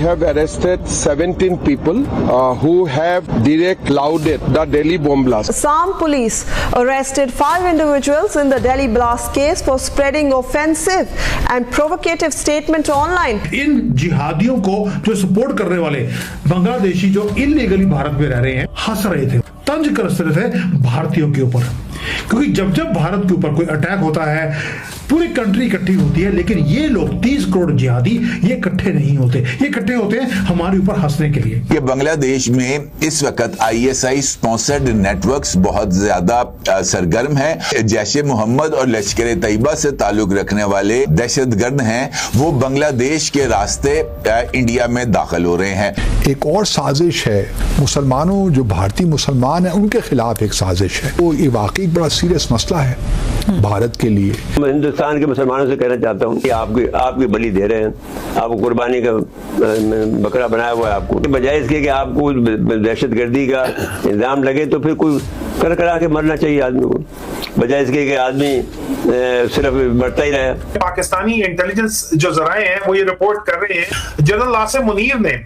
have arrested 17 people who have direct lauded the Delhi bomb blast. Assam police arrested 5 individuals in the Delhi blast case for spreading offensive and provocative statement online. इन जिहादियों को जो support करने वाले बांग्लादेशी जो illegally Bharat में रह रहे हैं हंस रहे थे, तंज कस रहे थे भारतीयों के ऊपर, क्योंकि जब जब भारत के ऊपर कोई अटैक होता है पूरी कंट्री इकट्ठी होती है, लेकिन ये लोग 30 करोड़ जिहादी ये इकट्ठे नहीं होते, ये इकट्ठे होते हैं हमारे ऊपर हंसने के लिए। कि बांग्लादेश में इस वक्त ISI स्पॉन्सर्ड नेटवर्क्स बहुत ज्यादा सरगर्म है। जैश मोहम्मद और लश्कर तैयबा से ताल्लुक रखने वाले दहशतगर्द हैं, वो बांग्लादेश के रास्ते इंडिया में दाखिल हो रहे हैं। एक और साजिश है, मुसलमानों जो भारतीय मुसलमान हैं उनके खिलाफ एक साजिश है। वो ये वाकई बड़ा सीरियस मसला है भारत के लिए। मैं हिंदुस्तान के मुसलमानों से कहना चाहता हूँ कि आपकी बलि दे रहे हैं, आपको कुर्बानी का बकरा बनाया हुआ है आपको, बजाय इसके कि आपको दहशतगर्दी का इल्जाम लगे तो फिर कोई कर करा के मरना चाहिए आदमी को, बजाय इसके कि आदमी सिर्फ बढ़ता ही रहे। पाकिस्तानी इंटेलिजेंस जो जराए हैं वो ये रिपोर्ट कर रहे हैं जनरल आसिम मुनीर ने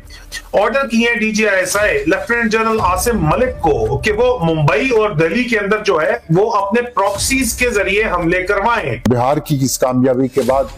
ऑर्डर किए हैं DGISI lieutenant general Asim Malik को कि वो मुंबई और दिल्ली के अंदर जो है वो अपने प्रॉक्सीज के जरिए हमले करवाएं। बिहार की इस कामयाबी के बाद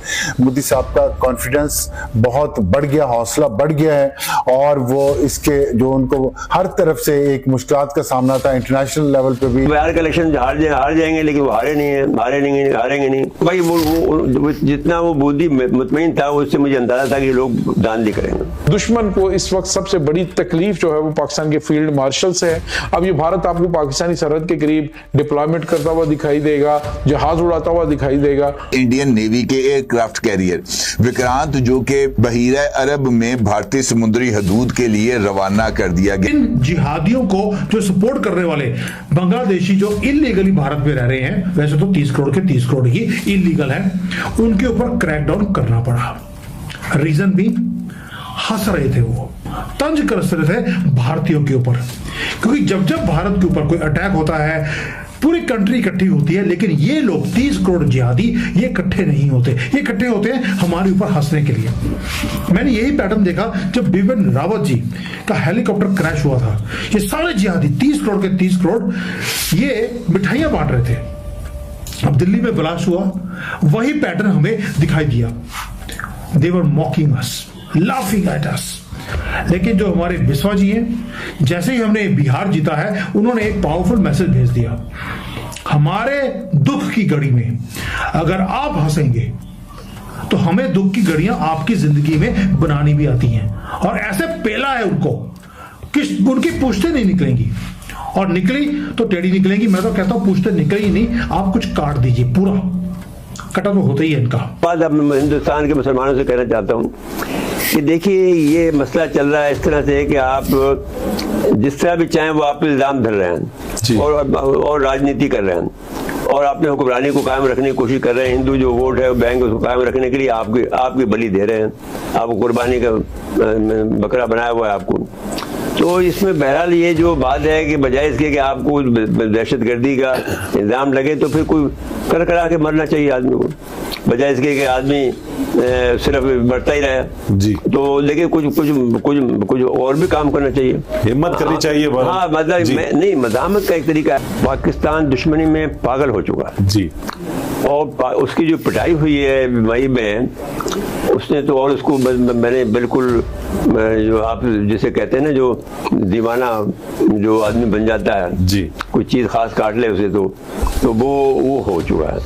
मोदी साहब का कॉन्फिडेंस बहुत बढ़ गया, हौसला बढ़ गया है, और वो इसके जो उनको हर तरफ से एक मुश्किलात का सामना था इंटरनेशनल लेवल पे भी। बिहार का इलेक्शन हार जाएंगे, लेकिन वो हारेंगे नहीं भाई। वो जितना वो बुद्धि मुतमईन था उससे मुझे अंदाजा था कि लोग दान नहीं करेंगे। दुश्मन को इस वक्त सबसे बड़ी तकलीफ जो है वो पाकिस्तान के फील्ड मार्शल से है। अब ये भारत आपको पाकिस्तानी सरहद के करीब डिप्लॉयमेंट करता हुआ दिखाई देगा, जहाज उड़ाता हुआ दिखाई देगा। इंडियन नेवी के एयरक्राफ्ट कैरियर विक्रांत जो कि बहीरा अरब में भारतीय समुद्री हदूद के लिए रवाना कर दिया गया। इन जिहादियों को जो सपोर्ट करने वाले बांग्लादेशी जो इलीगली भारत में रह रहे हैं, वैसे तो 30 करोड़ के 30 करोड़ ही इलीगल है, उनके ऊपर क्रैकडाउन करना पड़ा। रीजन भी हंस रहे थे, वो तंज कस रहे थे भारतीयों के ऊपर, क्योंकि जब जब भारत के ऊपर कोई अटैक होता है पूरी कंट्री इकट्ठी होती है, लेकिन ये लोग 30 करोड़ जिहादी ये इकट्ठे नहीं होते, ये इकट्ठे होते हैं हमारे ऊपर हंसने के लिए। मैंने यही पैटर्न देखा जब बिपिन रावत जी का हेलीकॉप्टर क्रैश हुआ था। ये सारे जिहादी 30 करोड़ के 30 करोड़ ये मिठाइयां बांट रहे थे। अब दिल्ली में ब्लास्ट हुआ, वही पैटर्न हमें दिखाई दिया। They were mocking us, laughing at us. लेकिन जो हमारे बिस्वा जी हैं, जैसे ही हमने बिहार जीता है, उन्होंने एक पावरफुल मैसेज भेज दिया, हमारे दुख की घड़ी में अगर आप हंसेंगे तो हमें दुख की घड़ियां आपकी जिंदगी में बनानी भी आती हैं। और ऐसे पेला है उनको, उनकी पूछते नहीं निकलेंगी, और निकली तो टेढ़ी निकलेंगी। मैं तो कहता हूं पूछते निकलेगी नहीं, आप कुछ काट दीजिए, पूरा कटा तो होता ही है इनका। बाद अब मैं हिंदुस्तान के मुसलमानों से कहना चाहता हूँ कि देखिए ये मसला चल रहा है इस तरह से कि आप जिस तरह भी चाहें वो आप पे इल्जाम धर रहे हैं और राजनीति कर रहे हैं, और अपने हुक्मरानी को कायम रखने की कोशिश कर रहे हैं। हिंदू जो वोट है बैंक उसको कायम रखने के लिए आपकी बलि दे रहे हैं, आपको कुर्बानी का बकरा बनाया हुआ है आपको। तो इसमें बहरहाल ये जो बात है कि बजाय इसके कि आपको दहशतगर्दी का इल्जाम लगे तो फिर कोई कर करा के मरना चाहिए आदमी को, बजाय इसके कि आदमी सिर्फ बढ़ता ही रहे जी। तो लेकिन कुछ और भी काम करना चाहिए, हिम्मत करनी चाहिए। हाँ मतलब नहीं, मज़ाहमत का एक तरीका है। पाकिस्तान दुश्मनी में पागल हो चुका है जी, और उसकी जो पिटाई हुई है मई में उसने तो, और उसको मैंने बिल्कुल जो आप जिसे कहते हैं ना जो दीवाना जो आदमी बन जाता है जी, कोई चीज़ खास काट ले उसे तो वो हो चुका है।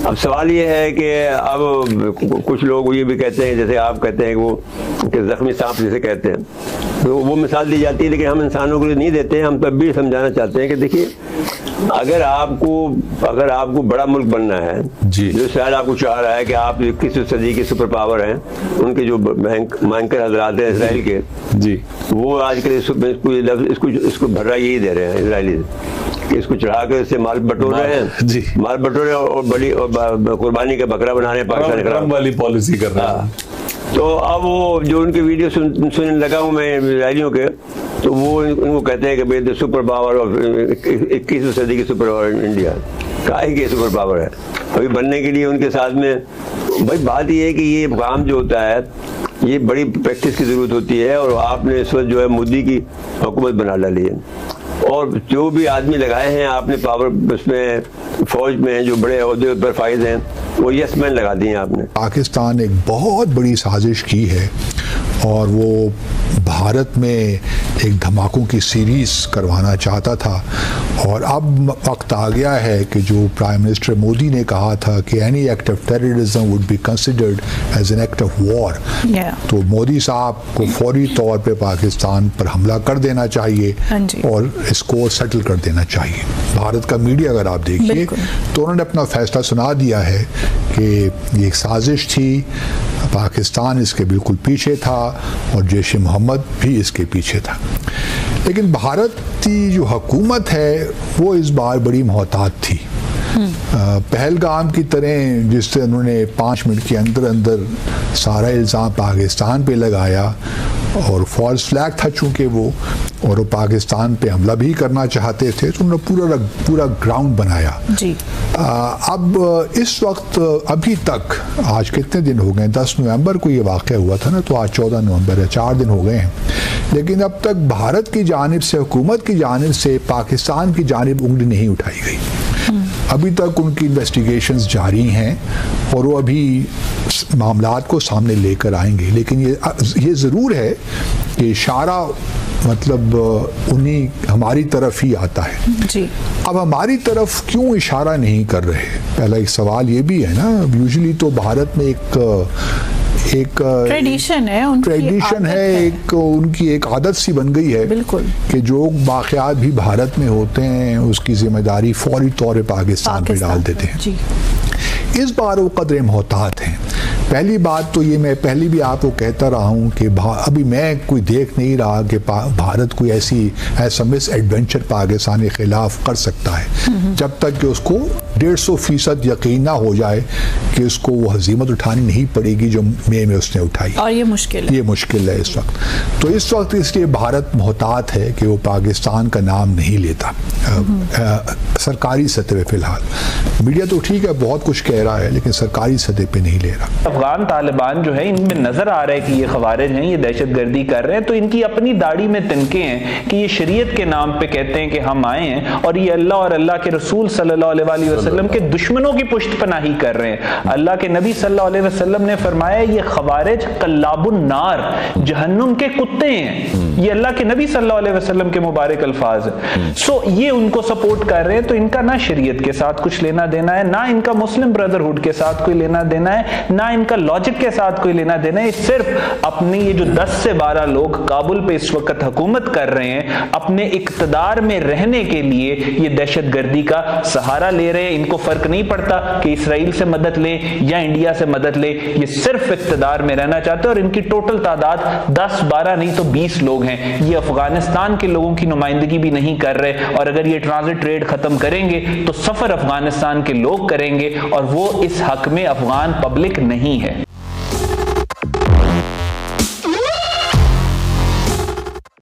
अब सवाल ये है कि अब कुछ लोग ये भी कहते हैं, जैसे आप कहते हैं वो कि जख्मी सांप जिसे कहते हैं, तो वो मिसाल दी जाती है, लेकिन हम इंसानों को नहीं देते हैं। हम तब भी समझाना चाहते हैं कि देखिए अगर आपको बड़ा मुल्क बनना है जी, जो शायद आपको चाह रहा है कि आप 21वीं सदी के सुपर पावर हैं, उनके जो बैंकर हजरात हैं इसराइल के जी, वो आजकल इसको भर्रा यही दे रहे हैं इसराइली कि इसको चढ़ा कर इससे माल बटोर रहे हैं जी, माल बटोरे और बड़ी कुर्बानी का बकरा बना रहे हैं, पाकिस्तान वाली पॉलिसी कर रहे हैं। तो अब वो जो उनके वीडियो सुनने लगा हूँ मैं इसराइलियों के, तो वो उनको कहते हैं कि भाई सुपर पावर और 21वीं सदी की सुपर पावर इंडिया काहे की सुपर पावर है। अभी बनने के लिए उनके साथ में भाई बात ये है कि ये काम जो होता है یہ بڑی پریکٹس کی ضرورت ہوتی ہے، اور آپ نے اس وقت جو ہے مودی کی حکومت بنا ڈالی ہے، اور جو بھی آدمی لگائے ہیں آپ نے پاور اس میں فوج میں جو بڑے عہدے پر فائز ہیں وہ یس مین لگا دیے ہیں آپ نے۔ پاکستان ایک بہت بڑی سازش کی ہے اور وہ بھارت میں ایک دھماکوں کی سیریز کروانا چاہتا تھا، اور اب وقت آ گیا ہے کہ جو پرائم منسٹر مودی نے کہا تھا کہ any act of terrorism would be considered as an act of war, تو مودی صاحب کو فوری طور پہ پاکستان پر حملہ کر دینا چاہیے اور اس کو سیٹل کر دینا چاہیے۔ بھارت کا میڈیا اگر آپ دیکھیے تو انہوں نے اپنا فیصلہ سنا دیا ہے کہ یہ ایک سازش تھی، پاکستان اس کے بالکل پیچھے تھا اور جیش محمد بھی اس کے پیچھے تھا۔ لیکن بھارت کی جو حکومت ہے وہ اس بار بڑی محتاط تھی۔ پہلگام کی طرح جس سے انہوں نے 5 منٹ کے اندر اندر سارا الزام پاکستان پہ لگایا، اور فالس فلیگ تھا چونکہ وہ، اور وہ پاکستان پہ حملہ بھی کرنا چاہتے تھے، تو انہوں نے پورا گراؤنڈ بنایا۔ اب اس وقت ابھی تک آج کتنے دن ہو گئے، 10 نومبر کو یہ واقعہ ہوا تھا نا، تو آج 14 نومبر ہے، 4 دن ہو گئے ہیں، لیکن اب تک بھارت کی جانب سے، حکومت کی جانب سے پاکستان کی جانب انگلی نہیں اٹھائی گئی۔ ابھی تک ان کی انویسٹیگیشنز جاری ہیں اور وہ ابھی معاملات کو سامنے لے کر آئیں گے، لیکن یہ ضرور ہے کہ اشارہ مطلب انہیں ہماری طرف ہی آتا ہے۔ اب ہماری طرف کیوں اشارہ نہیں کر رہے؟ پہلا ایک سوال یہ بھی ہے نا، یوزلی تو بھارت میں ایک ٹریڈیشن ہے، ایک ان کی ایک عادت سی بن گئی ہے کہ جو واقعات بھی بھارت میں ہوتے ہیں اس کی ذمہ داری فوری طور پہ پاکستان پہ ڈال دیتے ہیں۔ اس بار وہ قدر محتاط ہیں۔ پہلی بات تو یہ میں پہلے بھی آپ کو کہتا رہا ہوں کہ ابھی میں کوئی دیکھ نہیں رہا کہ بھارت کوئی ایسا مس ایڈونچر پاکستان کے خلاف کر سکتا ہے، جب تک کہ اس کو 150% یقین نہ ہو جائے کہ اس کو وہ ہزیمت اٹھانی نہیں پڑے گی جو مئی میں اس نے اٹھائی، اور یہ مشکل ہے اس وقت۔ تو اس وقت اس لیے بھارت محتاط ہے کہ وہ پاکستان کا نام نہیں لیتا سرکاری سطح پہ۔ فی الحال میڈیا تو ٹھیک ہے بہت کچھ کہہ رہا ہے، لیکن سرکاری سطح پہ نہیں لے رہا۔ افغان طالبان جو ہے ان میں نظر آ رہا ہے کہ یہ خوارج ہیں، یہ دہشت گردی کر رہے ہیں، تو ان کی اپنی داڑھی میں تنکے ہیں کہ یہ شریعت کے نام پہ کہتے ہیں کہ ہم آئے ہیں، اور یہ اللہ اور اللہ کے رسول صلی اللہ علیہ وسلم کے دشمنوں کی پشت پناہی کر رہے ہیں۔ اللہ کے نبی صلی اللہ علیہ وسلم نے فرمایا یہ خوارج قلاب النار، جہنم کے کتے ہیں، یہ اللہ کے نبی صلی اللہ علیہ وسلم کے مبارک الفاظ ہیں۔ سو یہ ان کو سپورٹ کر رہے ہیں، تو ان کا نہ شریعت کے ساتھ کچھ لینا دینا ہے، نہ ان کا مسلم بردرہڈ کے ساتھ کوئی لینا دینا ہے، نہ ان کا لاجک کے ساتھ کوئی لینا دینا ہے۔ صرف اپنی یہ جو 10 سے 12 لوگ کابل پہ اس وقت حکومت کر رہے ہیں، اپنے اقتدار میں رہنے کے لیے یہ دہشت گردی کا سہارا لے رہے ہیں۔ ان کو فرق نہیں پڑتا کہ اسرائیل سے مدد لیں یا انڈیا سے مدد لیں، یہ صرف اقتدار میں رہنا چاہتے ہیں، اور ان کی ٹوٹل تعداد 10 12 نہیں تو 20 لوگ ہیں۔ یہ افغانستان کے لوگوں کی نمائندگی بھی نہیں کر رہے، اور اگر یہ ٹرانزٹ ٹریڈ ختم کریں گے تو سفر افغانستان کے لوگ کریں گے، اور وہ اس حق میں افغان پبلک نہیں ہے۔